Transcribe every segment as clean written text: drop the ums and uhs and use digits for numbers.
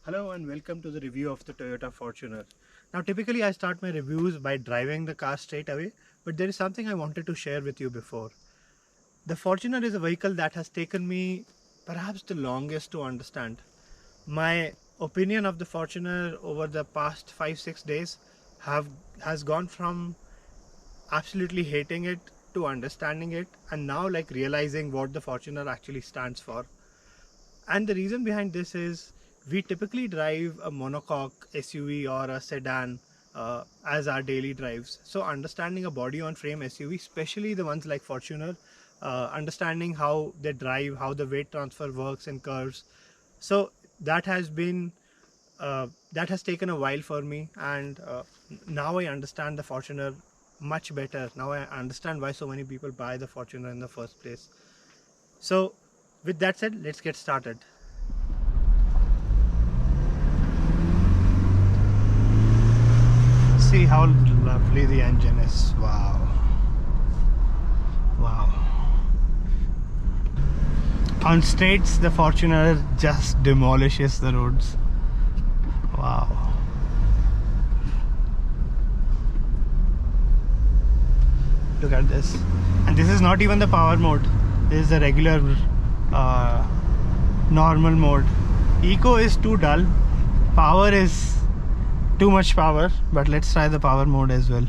Hello and welcome to the review of the Toyota Fortuner. Now typically I start my reviews by driving the car straight away, but there is something I wanted to share with you before. The Fortuner is a vehicle that has taken me perhaps the longest to understand. My opinion of the Fortuner over the past 5-6 days has gone from absolutely hating it to understanding it, and now like realizing what the Fortuner actually stands for. And the reason behind this is we typically drive a monocoque SUV or a sedan as our daily drives. So understanding a body on frame SUV, especially the ones like Fortuner, understanding how they drive, how the weight transfer works in curves. So that has been that has taken a while for me, and now I understand the Fortuner much better. Now I understand why so many people buy the Fortuner in the first place. So with that said, let's get started. See how lovely the engine is. Wow. Wow. On straights, the Fortuner just demolishes the roads. Wow. Look at this. And this is not even the power mode. This is the regular normal mode. Eco is too dull. Power is too much power, but let's try the power mode as well.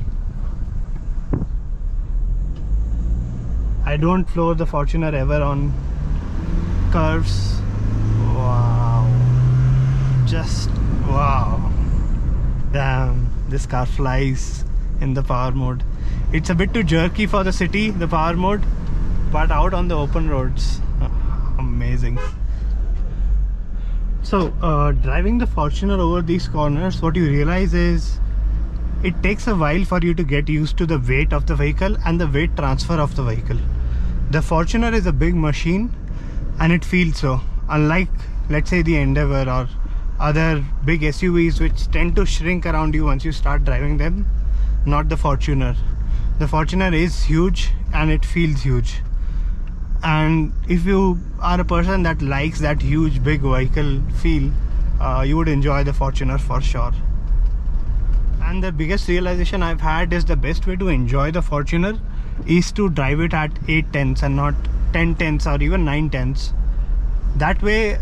I don't floor the Fortuner ever on curves. Wow. Just wow. Damn, this car flies in the power mode. It's a bit too jerky for the city, the power mode, but out on the open roads, amazing. So driving the Fortuner over these corners, what you realize is it takes a while for you to get used to the weight of the vehicle and the weight transfer of the vehicle. The Fortuner is a big machine and it feels so, unlike let's say the Endeavour or other big SUVs which tend to shrink around you once you start driving them. Not the Fortuner. The Fortuner is huge and it feels huge. And if you are a person that likes that huge big vehicle feel, you would enjoy the Fortuner for sure. And the biggest realization I've had is the best way to enjoy the Fortuner is to drive it at 8/10ths and not 10/10ths or even 9/10ths. That way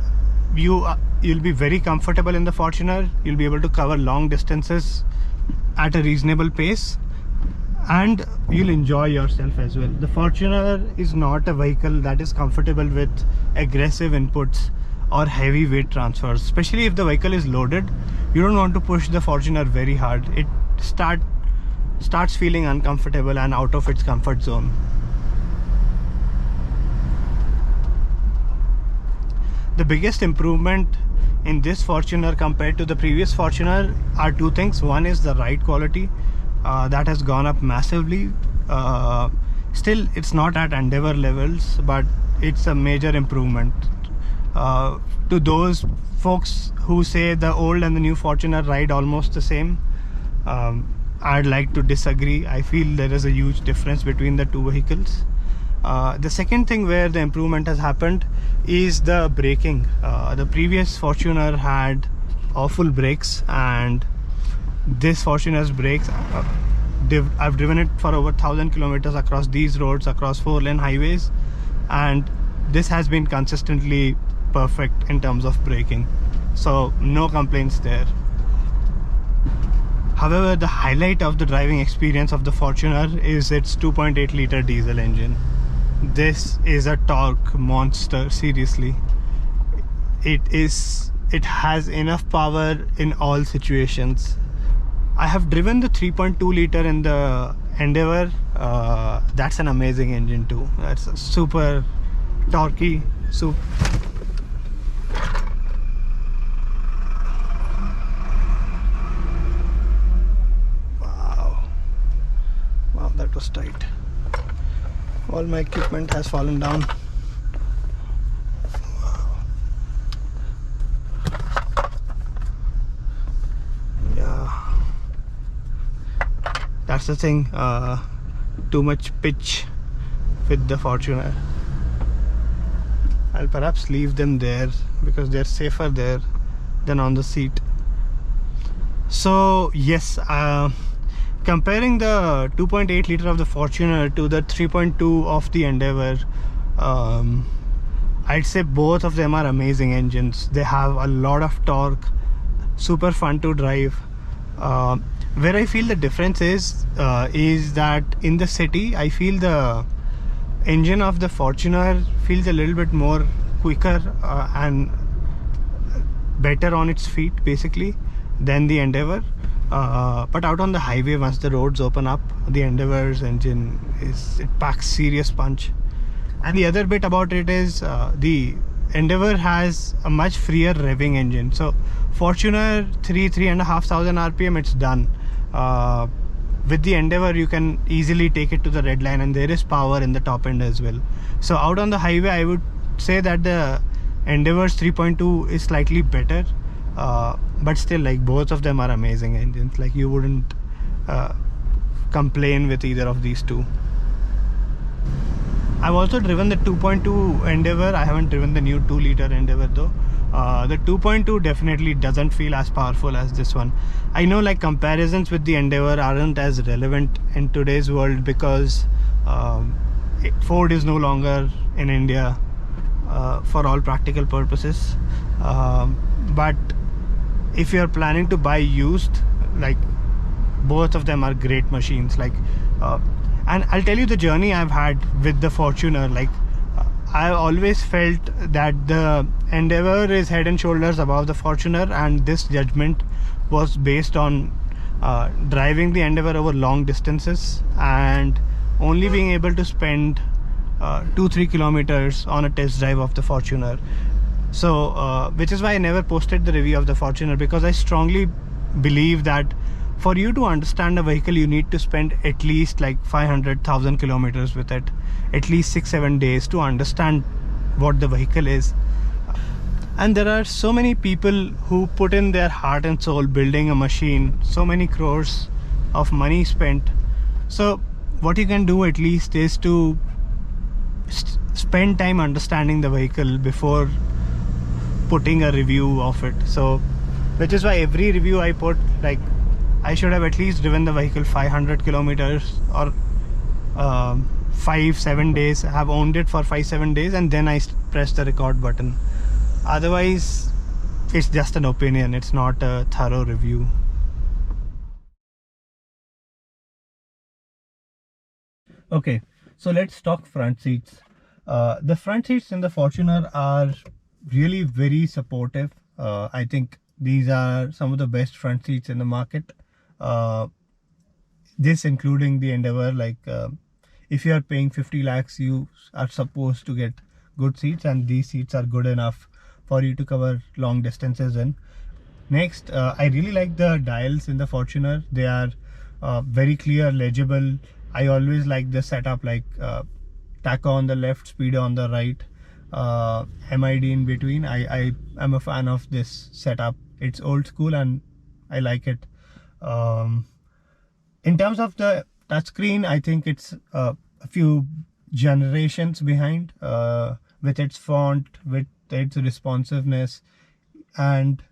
you'll be very comfortable in the Fortuner. You'll be able to cover long distances at a reasonable pace, and you'll enjoy yourself as well. The Fortuner is not a vehicle that is comfortable with aggressive inputs or heavy weight transfers, especially if the vehicle is loaded. You don't want to push the Fortuner very hard. It starts feeling uncomfortable and out of its comfort zone. The biggest improvement in this Fortuner compared to the previous Fortuner are two things. One is the ride quality. That has gone up massively. Still it's not at Endeavour levels, but it's a major improvement. To those folks who say the old and the new Fortuner ride almost the same, I'd like to disagree. I feel there is a huge difference between the two vehicles. The second thing where the improvement has happened is the braking. The previous Fortuner had awful brakes, and this Fortuner's brakes, I've driven it for over 1,000 kilometers across these roads, across 4-lane highways, and this has been consistently perfect in terms of braking. So no complaints there. However, the highlight of the driving experience of the Fortuner is its 2.8 liter diesel engine. This is a torque monster, seriously. It has enough power in all situations. I have driven the 3.2 liter in the Endeavour. That's an amazing engine too. That's a super torquey. Wow, that was tight. All my equipment has fallen down. Yeah, that's the thing. Too much pitch with the Fortuner. I'll perhaps leave them there because they're safer there. than on the seat. So yes, comparing the 2.8 liter of the Fortuner to the 3.2 of the Endeavour, I'd say both of them are amazing engines. They have a lot of torque, super fun to drive. Where I feel the difference is that in the city, I feel the engine of the Fortuner feels a little bit more quicker and better on its feet basically than the Endeavour. But out on the highway, once the roads open up, the Endeavour's engine it packs serious punch. And the other bit about it is the Endeavour has a much freer revving engine. So Fortuner 3,500 RPM, it's done. With the Endeavour, you can easily take it to the red line, and there is power in the top end as well. So out on the highway, I would say that the Endeavour's 3.2 is slightly better, but still, like, both of them are amazing engines. Like, you wouldn't complain with either of these two. I've also driven the 2.2 Endeavour. I haven't driven the new 2 liter Endeavour though. The 2.2 definitely doesn't feel as powerful as this one. I know, like, comparisons with the Endeavour aren't as relevant in today's world because Ford is no longer in India for all practical purposes. But if you're planning to buy used, like, both of them are great machines. Like, and I'll tell you the journey I've had with the Fortuner. Like, I always felt that the Endeavour is head and shoulders above the Fortuner, and this judgment was based on driving the Endeavour over long distances and only being able to spend 2-3 kilometers on a test drive of the Fortuner. So which is why I never posted the review of the Fortuner, because I strongly believe that for you to understand a vehicle, you need to spend at least like 500,000 kilometers with it, at least 6-7 days to understand what the vehicle is. And there are so many people who put in their heart and soul building a machine, so many crores of money spent. So what you can do at least is to spend time understanding the vehicle before putting a review of it. So which is why every review I put, like, I should have at least driven the vehicle 500 kilometers or 5-7 days, have owned it for 5-7 days, and then I press the record button. Otherwise, it's just an opinion, it's not a thorough review. Okay, so let's talk front seats. The front seats in the Fortuner are really very supportive. I think these are some of the best front seats in the market. This including the Endeavour. Like, if you are paying 50 lakhs, you are supposed to get good seats, and these seats are good enough for you to cover long distances in. Next, I really like the dials in the Fortuner. They are very clear, legible. I always like the setup, like tacho on the left, speedo on the right, MID in between. I am a fan of this setup. It's old school and I like it. In terms of the touchscreen, I think it's a few generations behind with its font, with its responsiveness, and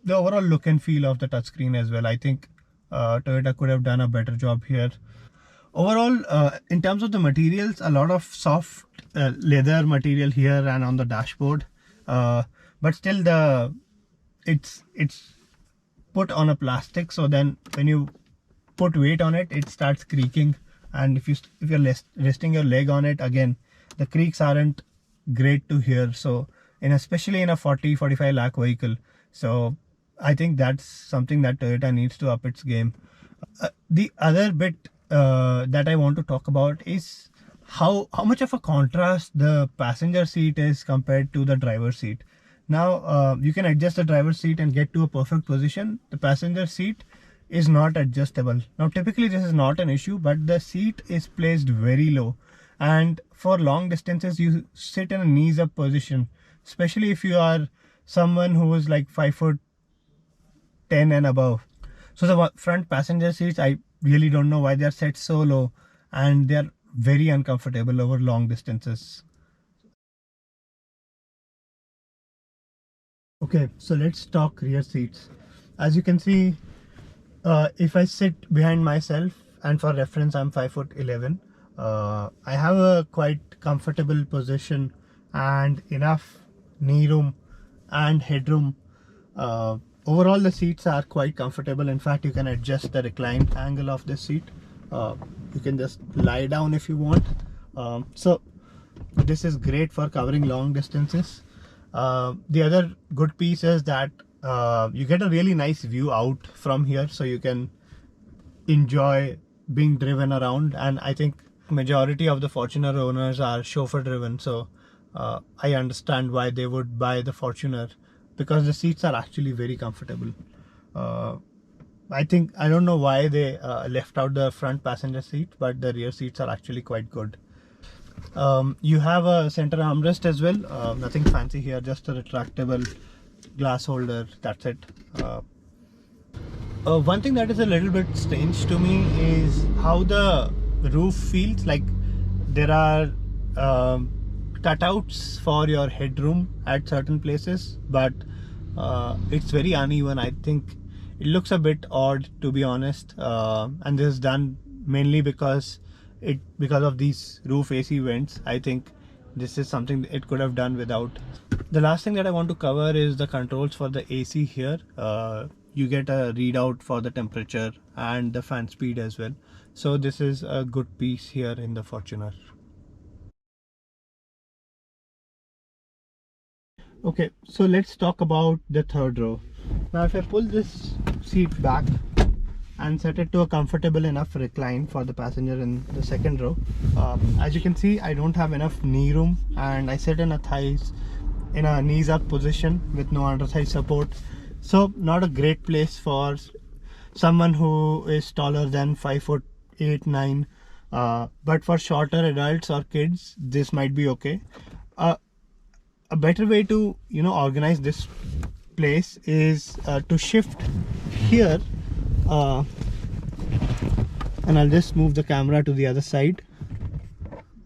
the overall look and feel of the touchscreen as well. I think Toyota could have done a better job here. Overall, in terms of the materials, a lot of soft leather material here and on the dashboard, but still it's put on a plastic, so then when you put weight on it, it starts creaking, and if you're resting your leg on it, again the creaks aren't great to hear. So especially in a 40-45 lakh vehicle, so I think that's something that Toyota needs to up its game. The other bit that I want to talk about is how much of a contrast the passenger seat is compared to the driver's seat. Now you can adjust the driver's seat and get to a perfect position. The passenger seat is not adjustable. Now typically this is not an issue, but the seat is placed very low, and for long distances you sit in a knees up position, especially if you are someone who is like 5'10" and above. So the front passenger seats, I really don't know why they are set so low, and they are very uncomfortable over long distances. Okay, so let's talk rear seats. As you can see, if I sit behind myself, and for reference, I'm 5'11". I have a quite comfortable position and enough knee room and headroom. Overall, the seats are quite comfortable. In fact, you can adjust the recline angle of this seat. You can just lie down if you want. So this is great for covering long distances. The other good piece is that you get a really nice view out from here, so you can enjoy being driven around. And I think majority of the Fortuner owners are chauffeur driven, so I understand why they would buy the Fortuner, because the seats are actually very comfortable. I don't know why they left out the front passenger seat, but the rear seats are actually quite good. You have a center armrest as well. Nothing fancy here, just a retractable glass holder, that's it. One thing that is a little bit strange to me is how the roof feels. Like there are cutouts for your headroom at certain places, but it's very uneven. I think it looks a bit odd, to be honest, and this is done mainly because of these roof AC vents. I think this is something it could have done without. The last thing that I want to cover is the controls for the AC here. You get a readout for the temperature and the fan speed as well. So this is a good piece here in the Fortuner. Okay, so let's talk about the third row. Now if I pull this seat back and set it to a comfortable enough recline for the passenger in the second row, as you can see, I don't have enough knee room, and I sit in a knees up position with no under thigh support. So not a great place for someone who is taller than 5'8", 9. But for shorter adults or kids, this might be okay. A better way to organize this place is to shift here, and I'll just move the camera to the other side.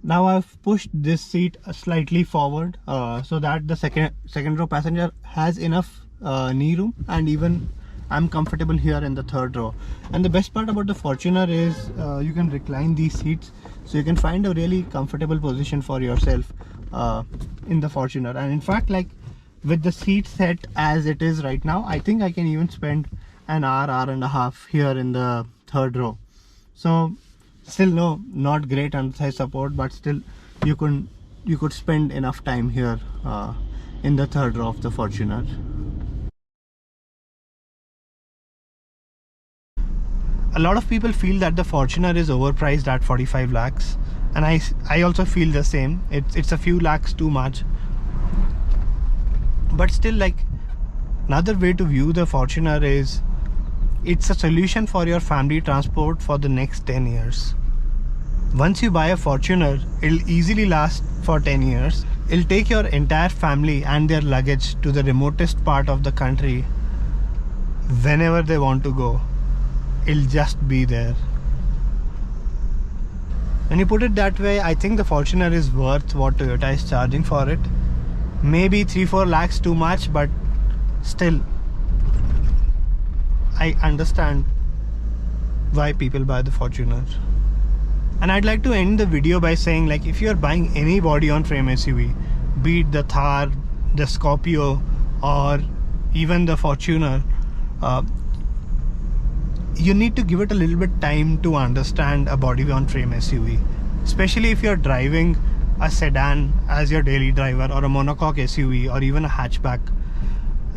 Now I've pushed this seat slightly forward so that the second row passenger has enough knee room, and even I'm comfortable here in the third row. And the best part about the Fortuner is you can recline these seats, so you can find a really comfortable position for yourself in the Fortuner. And in fact, like with the seat set as it is right now, I think I can even spend an hour and a half here in the third row. So still not great under thigh support, but still you could spend enough time here in the third row of the Fortuner. A lot of people feel that the Fortuner is overpriced at 45 lakhs, and I also feel the same. It's a few lakhs too much, but still, like, another way to view the Fortuner is it's a solution for your family transport for the next 10 years. Once you buy a Fortuner, it'll easily last for 10 years. It'll take your entire family and their luggage to the remotest part of the country whenever they want to go. It'll just be there. When you put it that way, I think the Fortuner is worth what Toyota is charging for it. Maybe 3-4 lakhs too much, but still I understand why people buy the Fortuner. And I'd like to end the video by saying, like, if you're buying any body on frame SUV, be it the Thar, the Scorpio, or even the Fortuner, you need to give it a little bit time to understand a body on frame SUV, especially if you're driving a sedan as your daily driver, or a monocoque SUV, or even a hatchback.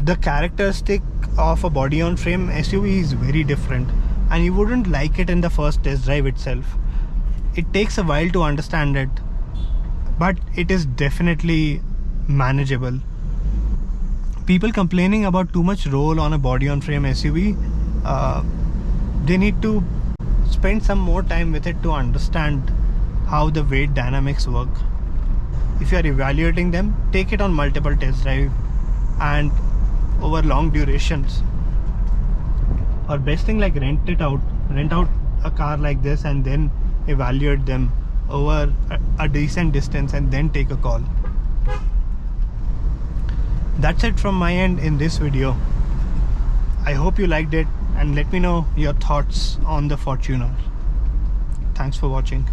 The characteristic of a body on frame SUV is very different, and you wouldn't like it in the first test drive itself. It takes a while to understand it, but it is definitely manageable. People complaining about too much roll on a body on frame SUV, they need to spend some more time with it to understand how the weight dynamics work. If you are evaluating them, take it on multiple test drive and over long durations. Or best thing, like, rent out a car like this and then evaluate them over a decent distance and then take a call. That's it from my end in this video. I hope you liked it and let me know your thoughts on the Fortuner. Thanks for watching.